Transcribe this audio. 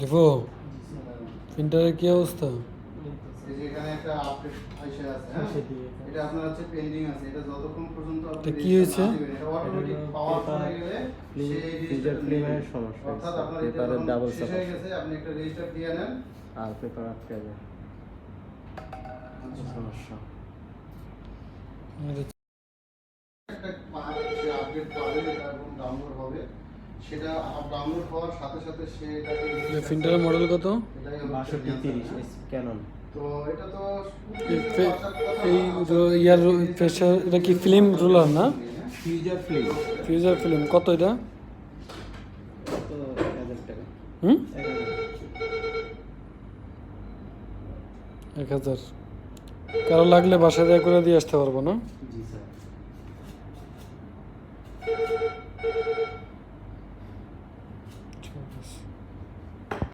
রিফো প্রিন্টারের কি অবস্থা? এই যে এখানে একটা আপডেট আইসা আছে, হ্যাঁ? এটা আপনার হচ্ছে পেন্ডিং আছে। এটা যতক্ষণ পর্যন্ত আপনি এটা কি রেজিস্টার হয়েছে? না দিবেন, এটা অটোমেটিক পাওয়ার হয়ে গেলে সেই ফিজার রেজিস্টার ফ্লেমের নেবেন। সমস্যা অর্থাৎ হয়েছে, আপনার এটা পেপারের যখন ডাবল শেষ হয়ে চাপা গেছে, আপনি একটা রেজিস্টার দিয়ে নেন। আর পেপার আটকে যায় সমস্যা। একটা সে আপডেট পাবে, এটা এবং ডাউনলোড হবে। সেটা ডাউনলোড হওয়ার সাথে সাথে সে এটাকে প্রিন্টারের মডেল কত? এটাই হচ্ছে 6230 ক্যানন। তো এটা তো এই ইয়ার প্রেশার, এটা কি ফিল্ম রোলার না? ফিজার ফ্লেম ফিউজার ফিল্ম কত এটা? তো 1000 টাকা। হুম 1000 1000। কারো লাগলে বাসায় করে দিয়ে আসতে পারবো না? জি স্যার।